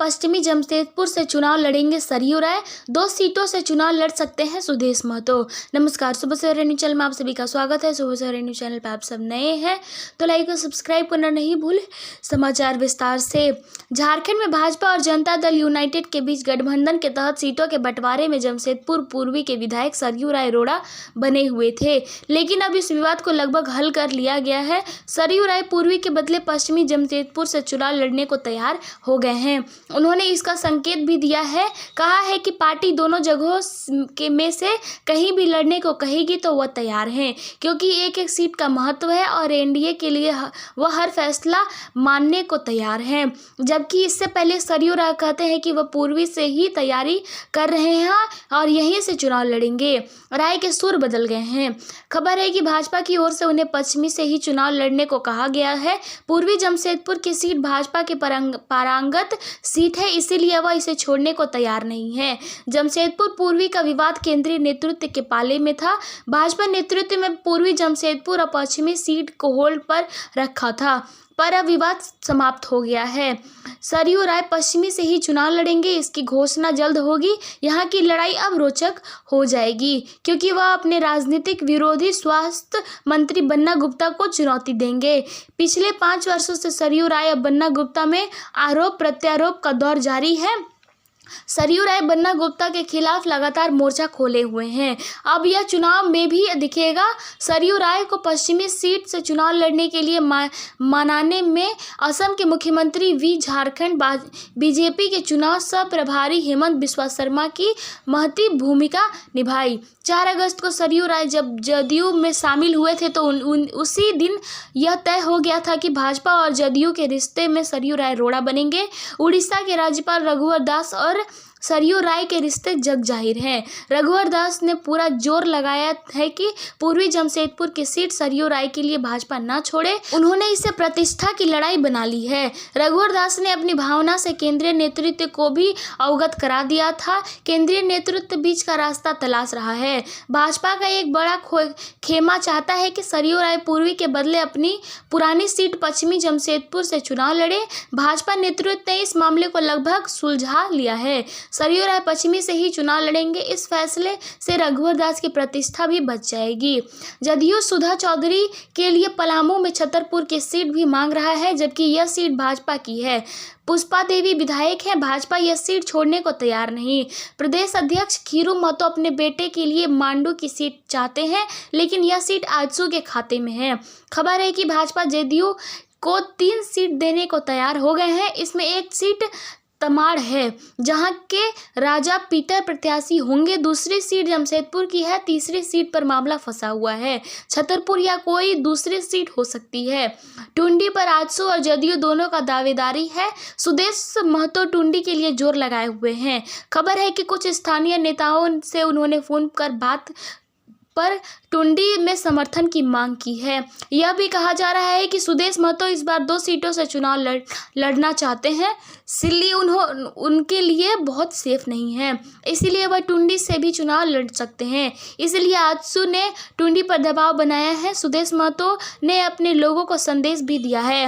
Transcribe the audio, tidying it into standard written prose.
पश्चिमी जमशेदपुर से चुनाव लड़ेंगे सरयू राय, 2 सीटों से चुनाव लड़ सकते हैं सुदेश महतो। नमस्कार, सुबह सवेरे न्यूज चैनल में आप सभी का स्वागत है। सुबह सवेरे न्यूज चैनल पर आप सब नए हैं तो लाइक और सब्सक्राइब करना नहीं भूलें। समाचार विस्तार से। झारखंड में भाजपा और जनता दल यूनाइटेड के बीच गठबंधन के तहत सीटों के बंटवारे में जमशेदपुर पूर्वी के विधायक सरयू राय रोड़ा बने हुए थे, लेकिन अब इस विवाद को लगभग हल कर लिया गया है। सरयू राय पूर्वी के बदले पश्चिमी जमशेदपुर से चुनाव लड़ने को तैयार हो गए हैं। उन्होंने इसका संकेत भी दिया है, कहा है कि पार्टी दोनों जगहों के में से कहीं भी लड़ने को कहेगी तो वह तैयार हैं, क्योंकि एक एक सीट का महत्व है और एनडीए के लिए वह हर फैसला मानने को तैयार हैं। जबकि इससे पहले सरयू राय कहते हैं कि वह पूर्वी से ही तैयारी कर रहे हैं और यहीं से चुनाव लड़ेंगे। राय के सुर बदल गए हैं। खबर है कि भाजपा की ओर से उन्हें पश्चिमी से ही चुनाव लड़ने को कहा गया है। पूर्वी जमशेदपुर की सीट भाजपा के पारंगत सीट है, इसीलिए वह इसे छोड़ने को तैयार नहीं है। जमशेदपुर पूर्वी का विवाद केंद्रीय नेतृत्व के पाले में था। भाजपा नेतृत्व में पूर्वी जमशेदपुर और पश्चिमी सीट को होल्ड पर रखा था, पर अब विवाद समाप्त हो गया है। सरयू राय पश्चिमी से ही चुनाव लड़ेंगे, इसकी घोषणा जल्द होगी। यहाँ की लड़ाई अब रोचक हो जाएगी, क्योंकि वह अपने राजनीतिक विरोधी स्वास्थ्य मंत्री बन्ना गुप्ता को चुनौती देंगे। पिछले 5 वर्षों से सरयू राय और बन्ना गुप्ता में आरोप प्रत्यारोप का दौर जारी है। सरयू राय बन्ना गुप्ता के खिलाफ लगातार मोर्चा खोले हुए हैं। अब यह चुनाव में भी दिखेगा। सरयू राय को पश्चिमी सीट से चुनाव लड़ने के लिए मनाने में असम के मुख्यमंत्री वी झारखंड बीजेपी के चुनाव सह प्रभारी हेमंत बिस्वा शर्मा की महती भूमिका निभाई। 4 अगस्त को सरयू राय जब जदयू में शामिल हुए थे तो उसी दिन यह तय हो गया था कि भाजपा और जदयू के रिश्ते में सरयू राय रोड़ा बनेंगे। उड़ीसा के राज्यपाल रघुवर दास और सरयू राय के रिश्ते जग जाहिर हैं। रघुवर दास ने पूरा जोर लगाया है कि पूर्वी जमशेदपुर की सीट सरयू राय के लिए भाजपा न छोड़े। उन्होंने इसे प्रतिष्ठा की लड़ाई बना ली है। रघुवर दास ने अपनी भावना से केंद्रीय नेतृत्व को भी अवगत करा दिया था। केंद्रीय नेतृत्व बीच का रास्ता तलाश रहा है। भाजपा का एक बड़ा खेमा चाहता है कि सरयू राय पूर्वी के बदले अपनी पुरानी सीट पश्चिमी जमशेदपुर से चुनाव लड़े। भाजपा नेतृत्व ने इस मामले को लगभग सुलझा लिया है। सरयू राय पश्चिमी से ही चुनाव लड़ेंगे। इस फैसले से रघुवर दास की प्रतिष्ठा भी बच जाएगी। जदयू सुधा चौधरी के लिए पलामू में छतरपुर की सीट भी मांग रहा है, जबकि यह सीट भाजपा की है। पुष्पा देवी विधायक हैं। भाजपा यह सीट छोड़ने को तैयार नहीं। प्रदेश अध्यक्ष खीरू महतो अपने बेटे के लिए मांडू की सीट चाहते हैं, लेकिन यह सीट आजसू के खाते में है। खबर है कि भाजपा जदयू को 3 सीट देने को तैयार हो गए हैं। इसमें एक सीट तमाड़ है, जहां के राजा पीटर प्रत्याशी होंगे। दूसरी सीट जमशेदपुर की है। तीसरी सीट पर मामला फंसा हुआ है। छतरपुर या कोई दूसरी सीट हो सकती है। टुंडी पर आजसू और जदयू दोनों का दावेदारी है। सुदेश महतो टुंडी के लिए जोर लगाए हुए हैं। खबर है कि कुछ स्थानीय नेताओं से उन्होंने फोन कर बात पर टुंडी में समर्थन की मांग की है। यह भी कहा जा रहा है कि सुदेश महतो इस बार 2 सीटों से चुनाव लड़ना चाहते हैं। सिल्ली उनके लिए बहुत सेफ नहीं है, इसीलिए वह टुंडी से भी चुनाव लड़ सकते हैं। इसलिए आजसू ने टुंडी पर दबाव बनाया है। सुदेश महतो ने अपने लोगों को संदेश भी दिया है।